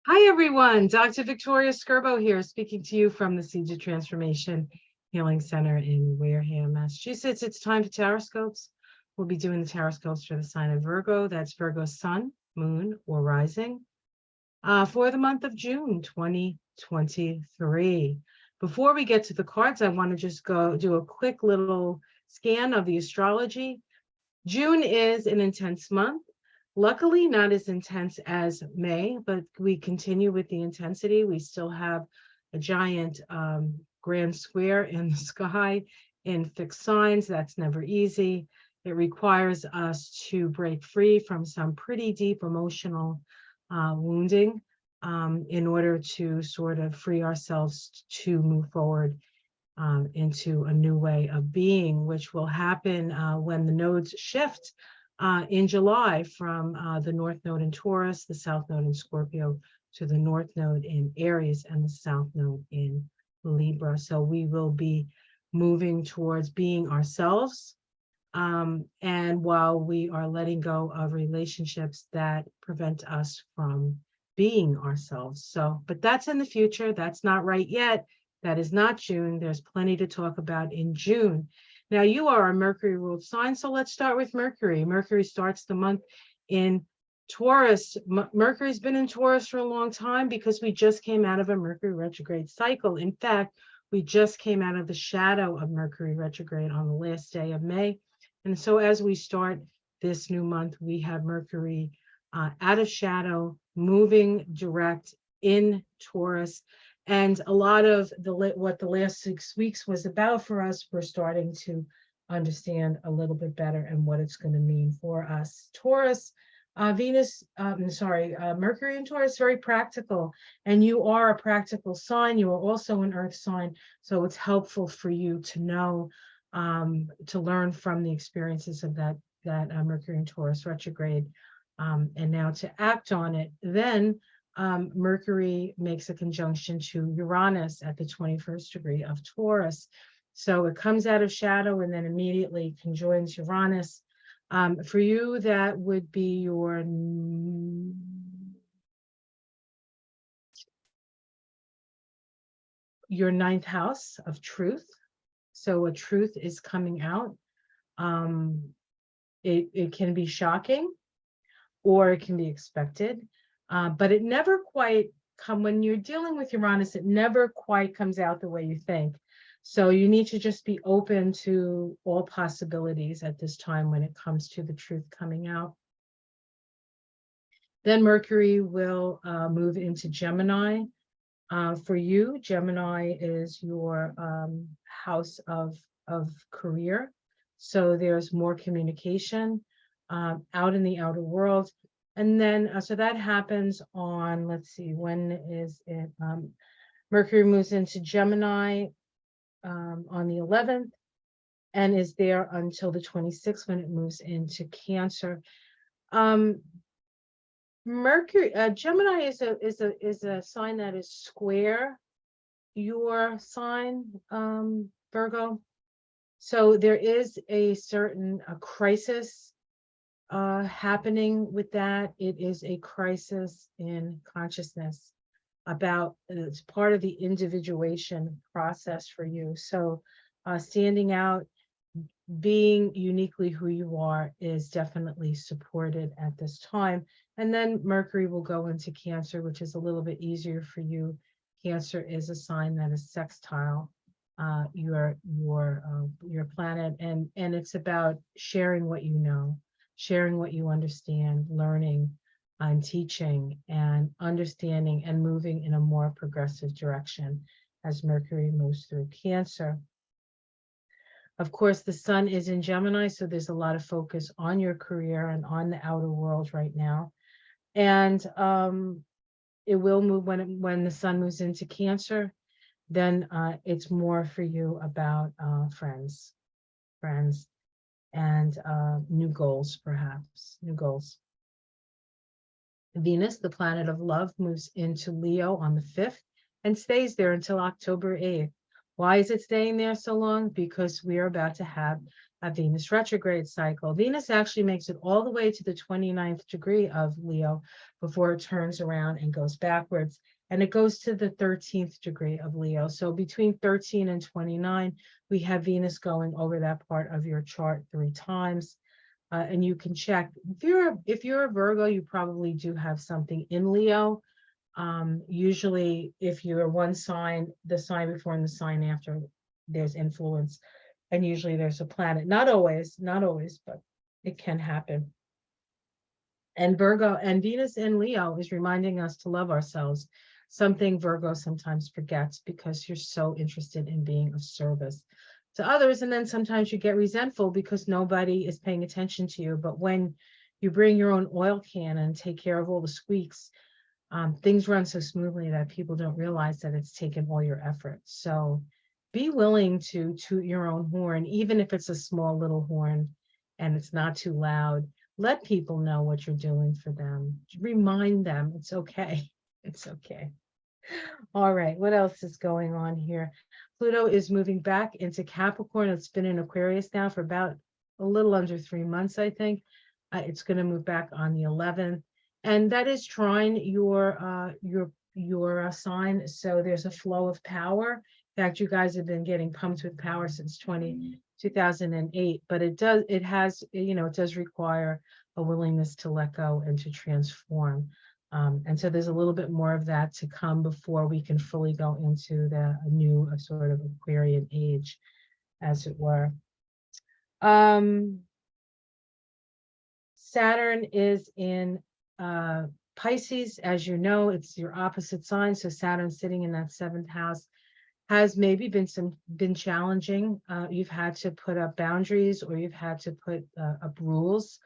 Hi, everyone. Dr. Victoria Skirbo here, speaking to you from the Seeds of Transformation Healing Center in Wareham, Massachusetts. It's time for Taroscopes. We'll be doing the Taroscopes for the sign of Virgo. That's Virgo Sun, Moon, or Rising for the month of June 2023. Before we get to the cards, I want to just go do a quick little scan of the astrology. June is an intense month. Luckily, not as intense as May, but we continue with the intensity. We still have a giant grand square in the sky in fixed signs. That's never easy. It requires us to break free from some pretty deep emotional wounding in order to sort of free ourselves to move forward into a new way of being, which will happen when the nodes shift in July from the North Node in Taurus, the South Node in Scorpio, to the North Node in Aries and the South Node in Libra. So we will be moving towards being ourselves. And while we are letting go of relationships that prevent us from being ourselves. So, but that's in the future. That's not right yet. That is not June. There's plenty to talk about in June. Now, you are a Mercury ruled sign, so let's start with Mercury. Mercury starts the month in Taurus. Mercury's been in Taurus for a long time because we just came out of a Mercury retrograde cycle. In fact, we just came out of the shadow of Mercury retrograde on the last day of May. And so as we start this new month, we have Mercury out of shadow, moving direct in Taurus. And a lot of what the last 6 weeks was about for us, we're starting to understand a little bit better and what it's going to mean for us. Taurus, Mercury and Taurus, very practical. And you are a practical sign. You are also an earth sign. So it's helpful for you to know, to learn from the experiences of that Mercury and Taurus retrograde, and now to act on it. Then Mercury makes a conjunction to Uranus at the 21st degree of Taurus. So it comes out of shadow and then immediately conjoins Uranus. For you, that would be your ninth house of truth. So a truth is coming out. It can be shocking or it can be expected. But it never quite when you're dealing with Uranus, it never quite comes out the way you think. So you need to just be open to all possibilities at this time when it comes to the truth coming out. Then Mercury will move into Gemini. For you, Gemini is your house of career. So there's more communication out in the outer world. And then, so that happens on, let's see, when is it? Mercury moves into Gemini on the 11th and is there until the 26th when it moves into Cancer. Mercury, Gemini is a sign that is square your sign, Virgo. So there is a certain crisis happening with that. It is a crisis in consciousness about, it's part of the individuation process for you. So standing out, being uniquely who you are is definitely supported at this time. And then Mercury will go into Cancer, which is a little bit easier for you. Cancer is a sign that is sextile your planet, and it's about sharing what you know, sharing what you understand, learning and teaching and understanding and moving in a more progressive direction as Mercury moves through Cancer. Of course, the sun is in Gemini, so there's a lot of focus on your career and on the outer world right now. And it will move when the sun moves into Cancer. Then it's more for you about friends, and new goals, perhaps, new goals. Venus, the planet of love, moves into Leo on the 5th and stays there until October 8th. Why is it staying there so long? Because we are about to have a Venus retrograde cycle. Venus actually makes it all the way to the 29th degree of Leo before it turns around and goes backwards. And it goes to the 13th degree of Leo. So between 13 and 29, we have Venus going over that part of your chart 3 times. And you can check if you're a Virgo, you probably do have something in Leo. Usually if you're one sign, the sign before and the sign after, there's influence. And usually there's a planet. Not always, but it can happen. And Virgo and Venus in Leo is reminding us to love ourselves, something Virgo sometimes forgets because you're so interested in being of service to others. And then sometimes you get resentful because nobody is paying attention to you. But when you bring your own oil can and take care of all the squeaks, things run so smoothly that people don't realize that it's taken all your effort. So be willing to toot your own horn, even if it's a small little horn and it's not too loud. Let people know what you're doing for them. Remind them it's okay. It's okay. All right, what else is going on here? Pluto is moving back into Capricorn. It's been in Aquarius now for about a little under 3 months, I think. It's going to move back on the 11th, and that is trine your sign. So there's a flow of power. In fact, you guys have been getting pumped with power since 2008, but it does require a willingness to let go and to transform. And so there's a little bit more of that to come before we can fully go into the new sort of Aquarian age, as it were. Saturn is in Pisces, as you know, it's your opposite sign. So Saturn sitting in that 7th house has maybe been challenging. You've had to put up boundaries, or you've had to put up rules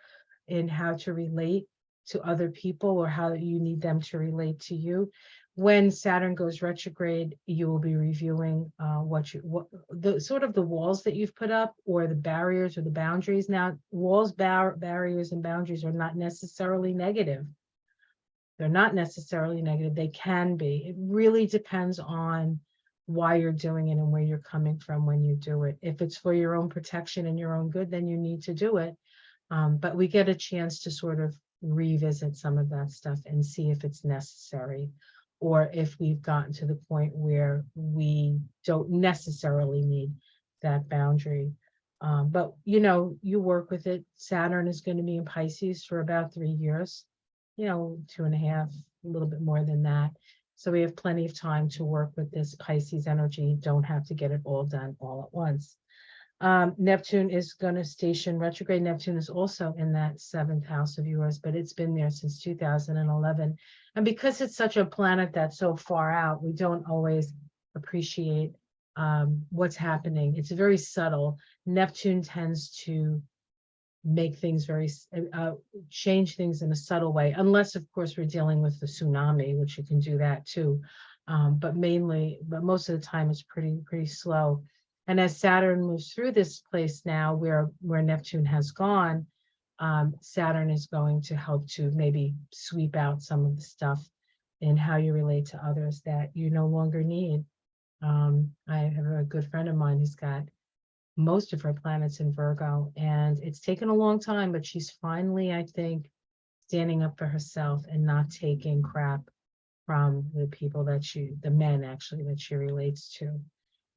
in how to relate to other people, or how you need them to relate to you. When Saturn goes retrograde, you will be reviewing what the sort of the walls that you've put up, or the barriers or the boundaries. Now, walls, barriers, and boundaries are not necessarily negative. They're not necessarily negative. They can be. It really depends on why you're doing it and where you're coming from when you do it. If it's for your own protection and your own good, then you need to do it. But we get a chance to sort of revisit some of that stuff and see if it's necessary, or if we've gotten to the point where we don't necessarily need that boundary. But you work with it. Saturn is going to be in Pisces for about 3 years, 2.5, a little bit more than that. So we have plenty of time to work with this Pisces energy. You don't have to get it all done all at once. Neptune is going to station retrograde. Neptune is also in that 7th house of yours, but it's been there since 2011. And because it's such a planet that's so far out, we don't always appreciate what's happening. It's very subtle. Neptune tends to make things change things in a subtle way, unless of course we're dealing with the tsunami, which you can do that too. But most of the time it's pretty slow. And as Saturn moves through this place now, where Neptune has gone, Saturn is going to help to maybe sweep out some of the stuff in how you relate to others that you no longer need. I have a good friend of mine who's got most of her planets in Virgo, and it's taken a long time, but she's finally, I think, standing up for herself and not taking crap from the people the men actually, that she relates to,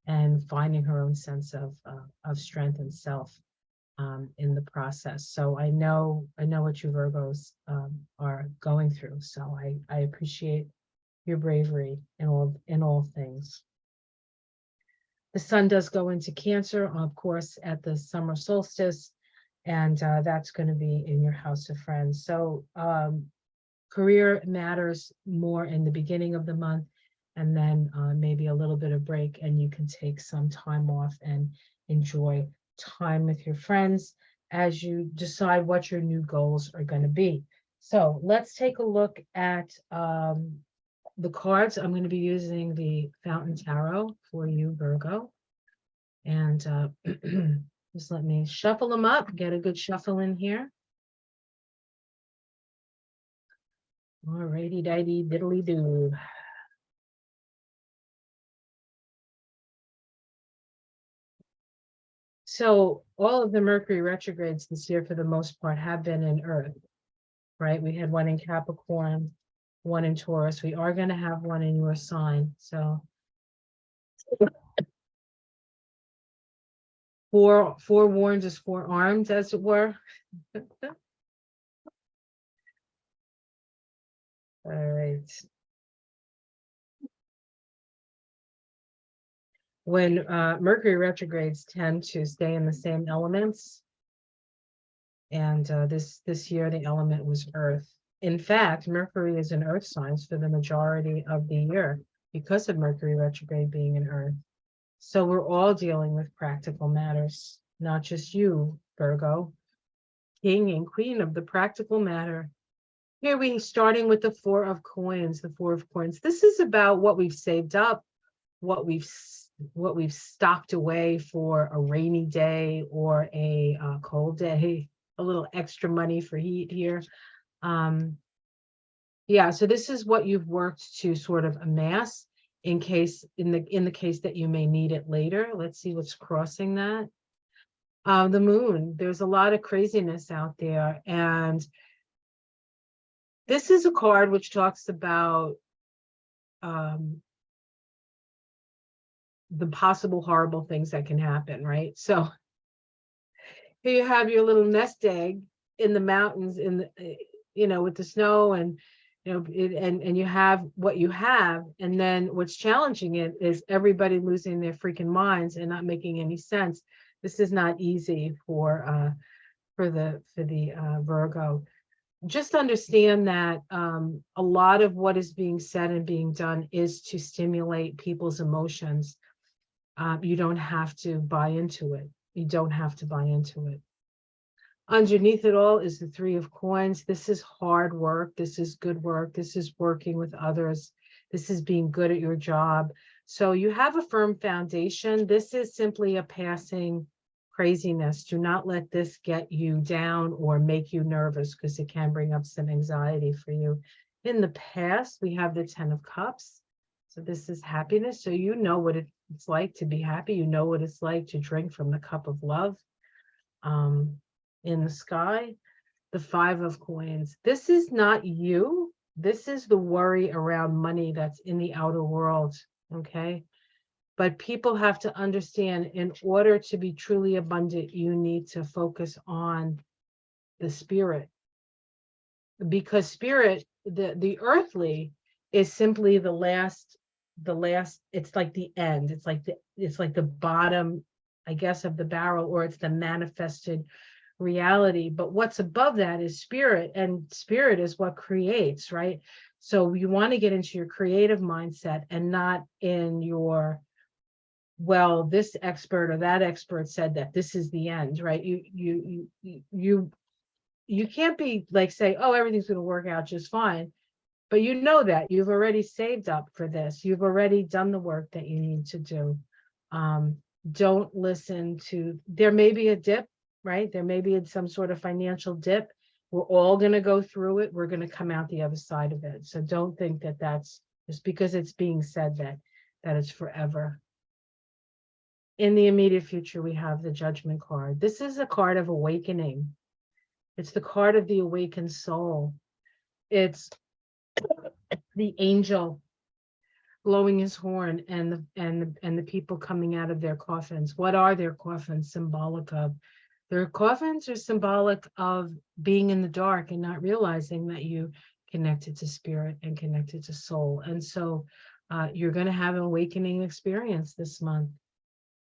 and finding her own sense of strength and self in the process. So I know what you Virgos are going through. So I appreciate your bravery in all things. The sun does go into Cancer, of course, at the summer solstice, and that's going to be in your house of friends. So career matters more in the beginning of the month, and then maybe a little bit of break, and you can take some time off and enjoy time with your friends as you decide what your new goals are going to be. So let's take a look at the cards. I'm going to be using the Fountain Tarot for you, Virgo. And just let me shuffle them up, get a good shuffle in here. All righty, diddly do. So all of the Mercury retrogrades this year, for the most part, have been in Earth, right? We had one in Capricorn, one in Taurus. We are going to have one in your sign. So forewarned is forearmed, as it were. All right. When Mercury retrogrades tend to stay in the same elements, and this year the element was Earth. In fact, Mercury is in Earth signs for the majority of the year because of Mercury retrograde being in Earth. So we're all dealing with practical matters, not just you, Virgo, king and queen of the practical matter. Here we starting with the Four of Coins, the Four of Coins. This is about what we've saved up, what we've stocked away for a rainy day or a cold day, a little extra money for heat here. Yeah, so this is what you've worked to sort of amass in the case that you may need it later. Let's see what's crossing that. The moon, there's a lot of craziness out there, and this is a card which talks about the possible horrible things that can happen, right? So here you have your little nest egg in the mountains, in the, with the snow, and and you have what you have, and then what's challenging it is everybody losing their freaking minds and not making any sense. This is not easy for the Virgo. Just understand that a lot of what is being said and being done is to stimulate people's emotions. You don't have to buy into it. You don't have to buy into it. Underneath it all is the Three of Coins. This is hard work. This is good work. This is working with others. This is being good at your job. So you have a firm foundation. This is simply a passing craziness. Do not let this get you down or make you nervous, because it can bring up some anxiety for you. In the past, we have the Ten of Cups. So this is happiness. So you know what it's like to be happy. You know what it's like to drink from the cup of love. In the sky, the Five of Coins. This is not you. This is the worry around money that's in the outer world, okay? But people have to understand, in order to be truly abundant, you need to focus on the spirit. Because spirit, the earthly, is simply the last, it's like the end. It's like the bottom, I guess, of the barrel, or it's the manifested reality. But what's above that is spirit, and spirit is what creates, right? So you want to get into your creative mindset and not in your, well, this expert or that expert said that this is the end, right? You can't be like, say, oh, everything's going to work out just fine. But you know that you've already saved up for this. You've already done the work that you need to do. Don't listen to, there may be a dip, right? There may be some sort of financial dip. We're all going to go through it. We're going to come out the other side of it. So don't think that that's just because it's being said that it's forever. In the immediate future, we have the Judgment card. This is a card of awakening. It's the card of the awakened soul. It's the angel blowing his horn, and the people coming out of their coffins. What are their coffins symbolic of? Their coffins are symbolic of being in the dark and not realizing that you connected to spirit and connected to soul. And so you're going to have an awakening experience this month.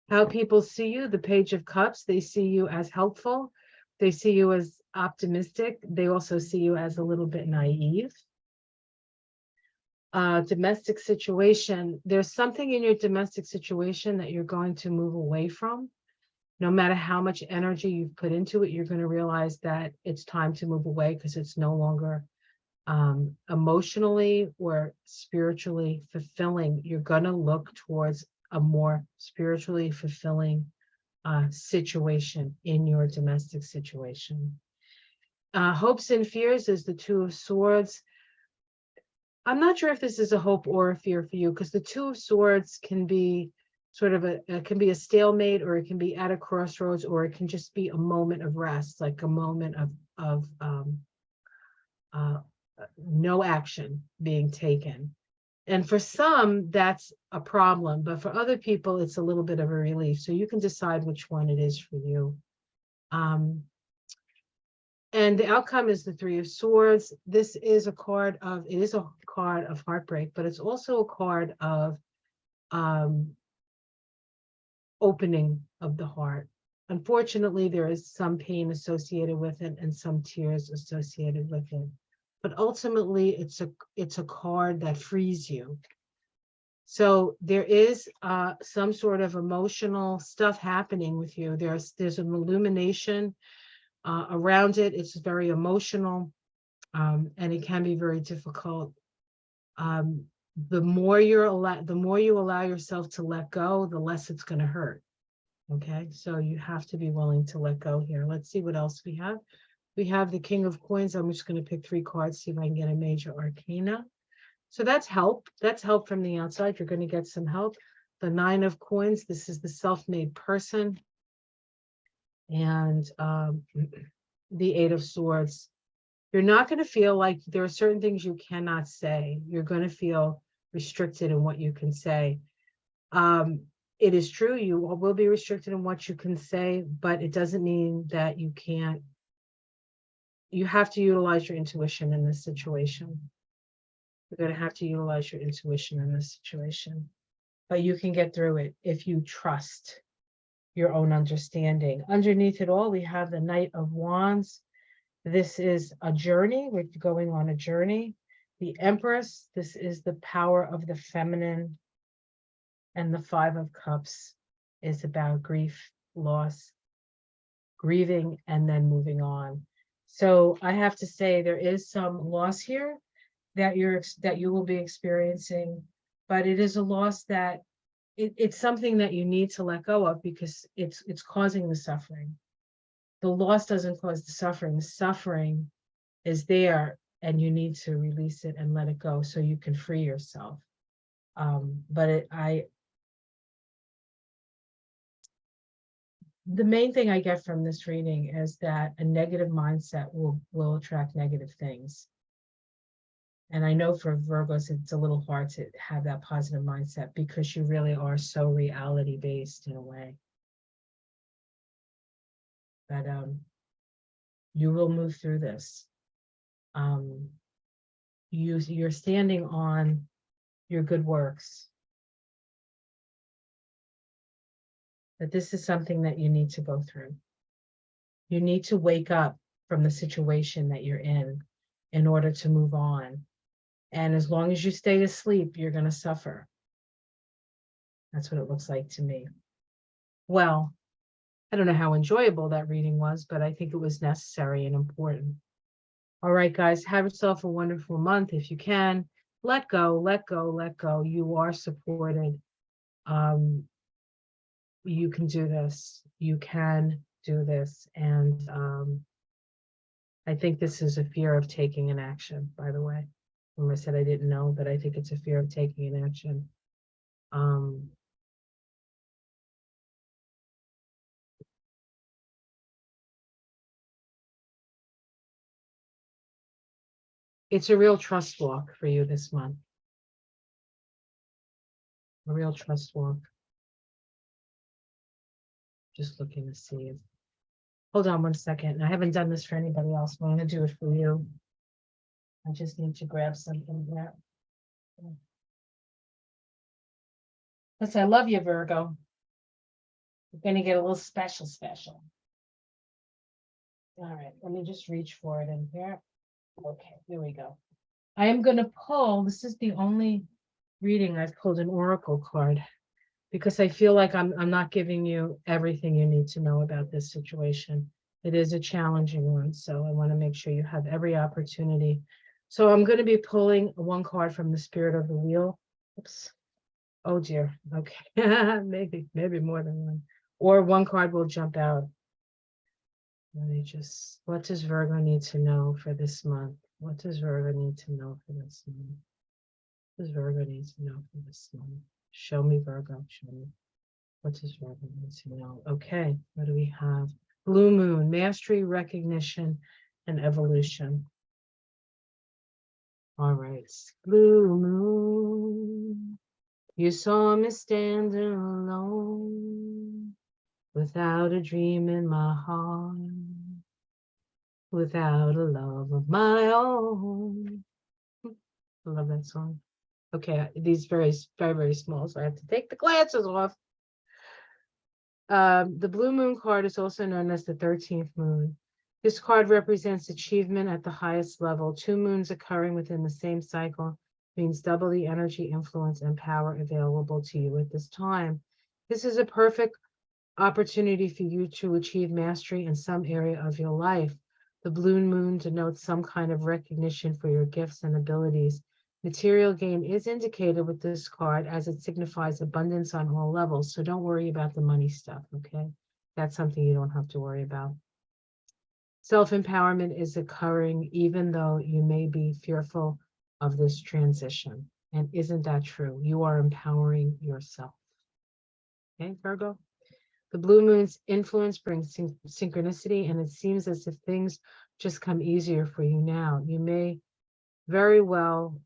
How people see you, the Page of Cups, they see you as helpful. They see you as optimistic. They also see you as a little bit naive. Domestic situation, there's something in your domestic situation that you're going to move away from. No matter how much energy you've put into it, you're going to realize that it's time to move away, because it's no longer emotionally or spiritually fulfilling. You're going to look towards a more spiritually fulfilling situation in your domestic situation. Hopes and fears is the Two of Swords. I'm not sure if this is a hope or a fear for you, because the Two of Swords can be sort of it can be a stalemate, or it can be at a crossroads, or it can just be a moment of rest, like a moment of uh, no action being taken. And for some, that's a problem, but for other people, it's a little bit of a relief. So you can decide which one it is for you. And the outcome is the Three of Swords. This is a card of, it is a card of heartbreak, but it's also a card of opening of the heart. Unfortunately, there is some pain associated with it and some tears associated with it. But ultimately, it's a card that frees you. So there is some sort of emotional stuff happening with you. There's an illumination around it. It's very emotional, and it can be very difficult. The more you allow yourself to let go, the less it's going to hurt. Okay, so you have to be willing to let go here. Let's see what else we have. We have the King of Coins. I'm just going to pick 3 cards, see if I can get a major arcana. So that's help. That's help from the outside. You're going to get some help. The 9 of Coins. This is the self-made person. And the 8 of Swords. You're not going to feel like there are certain things you cannot say. You're going to feel restricted in what you can say. It is true, you will be restricted in what you can say, but it doesn't mean that you can't. You have to utilize your intuition in this situation. You're going to have to utilize your intuition in this situation, but you can get through it if you trust your own understanding. Underneath it all, we have the Knight of Wands. This is a journey. We're going on a journey. The Empress, this is the power of the feminine. And the 5 of Cups is about grief, loss, grieving, and then moving on. So I have to say there is some loss here that you will be experiencing, but it is a loss that it's something that you need to let go of because it's causing the suffering. The loss doesn't cause the suffering. The suffering is there, and you need to release it and let it go so you can free yourself. The main thing I get from this reading is that a negative mindset will attract negative things. And I know for Virgos, it's a little hard to have that positive mindset because you really are so reality-based in a way. But you will move through this. You're standing on your good works. That this is something that you need to go through. You need to wake up from the situation that you're in order to move on. And as long as you stay asleep, you're going to suffer. That's what it looks like to me. Well, I don't know how enjoyable that reading was, but I think it was necessary and important. All right, guys, have yourself a wonderful month if you can. Let go, let go, let go. You are supported. You can do this. You can do this. And I think this is a fear of taking an action, by the way. When I said I didn't know, but I think it's a fear of taking an action. It's a real trust walk for you this month. A real trust walk. Just looking to see if. Hold on 1 second. I haven't done this for anybody else, but I'm going to do it for you. I just need to grab something here. Because I love you, Virgo. You're going to get a little special. All right, let me just reach for it in here. Okay, here we go. I am going to pull, this is the only reading I've pulled an oracle card because I feel like I'm not giving you everything you need to know about this situation. It is a challenging one, so I want to make sure you have every opportunity. So I'm going to be pulling 1 card from the Spirit of the Wheel. Oops. Oh dear. Okay. maybe more than one. Or 1 card will jump out. Let me just, what does Virgo need to know for this month? What does Virgo need to know for this month? What does Virgo need to know for this month? Show me, Virgo. Show me. What does Virgo need to know? Okay, what do we have? Blue moon, mastery, recognition, and evolution. All right, blue moon. You saw me standing alone, without a dream in my heart, without a love of my own. I love that song. Okay, these very, very, very small, so I have to take the glasses off. The blue moon card is also known as the 13th moon. This card represents achievement at the highest level. Two moons occurring within the same cycle means double the energy, influence, and power available to you at this time. This is a perfect opportunity for you to achieve mastery in some area of your life. The blue moon denotes some kind of recognition for your gifts and abilities. Material gain is indicated with this card as it signifies abundance on all levels. So don't worry about the money stuff, okay? That's something you don't have to worry about. Self-empowerment is occurring even though you may be fearful of this transition. And isn't that true? You are empowering yourself. Okay, Virgo? The blue moon's influence brings synchronicity, and it seems as if things just come easier for you now. You may very well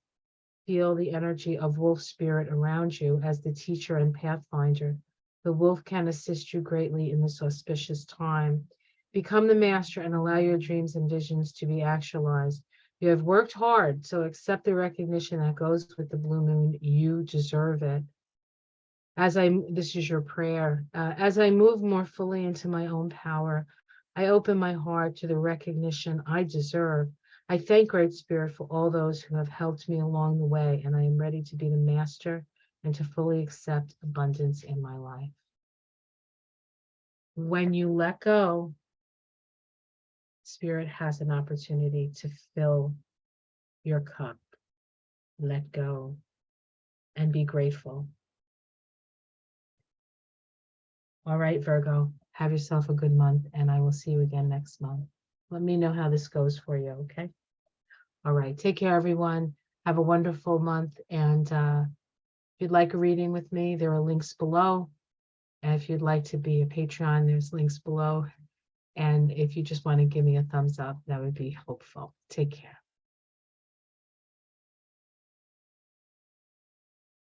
feel the energy of wolf spirit around you as the teacher and pathfinder. The wolf can assist you greatly in this auspicious time. Become the master and allow your dreams and visions to be actualized. You have worked hard, so accept the recognition that goes with the blue moon. You deserve it. This is your prayer. As I move more fully into my own power, I open my heart to the recognition I deserve. I thank Great Spirit for all those who have helped me along the way, and I am ready to be the master and to fully accept abundance in my life. When you let go, Spirit has an opportunity to fill your cup. Let go and be grateful. All right, Virgo, have yourself a good month, and I will see you again next month. Let me know how this goes for you, okay? All right, take care, everyone. Have a wonderful month. And if you'd like a reading with me, there are links below. And if you'd like to be a Patreon, there's links below. And if you just want to give me a thumbs up, that would be helpful. Take care.